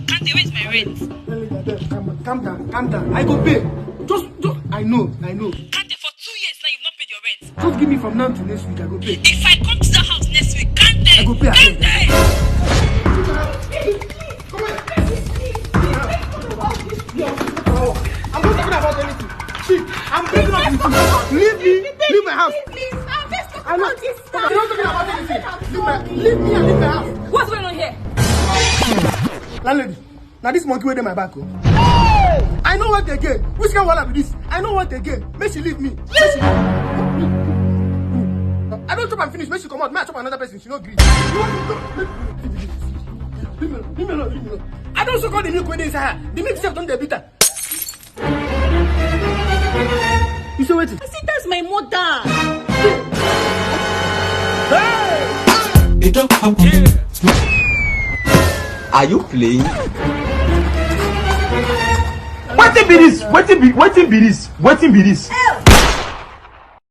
Kante, where's my rent? Calm down. I go pay. Just, I know. Kante, for 2 years now you've not paid your rent. Just give me from now to next week. I go pay. If I come to the house next week, Kante! I go pay. Kante! I'm not talking about anything. See, I'm breaking up with you. Leave my house. Please, I'm not talking about anything. Leave me and leave my house. what's going on here? Landlady, now this monkey waiting my back. Oh. I know what again. Which kind of wahala be this? I know what again. Make she leave me. I don't chop and finish. Make she come out. May I chop another person? She no agree. Leave me alone. I don't so call the milk when they inside her. The milk self don't dey bitter. You say waiting? I see that's my mother. Hey! It don't happen. Are you playing? What be this?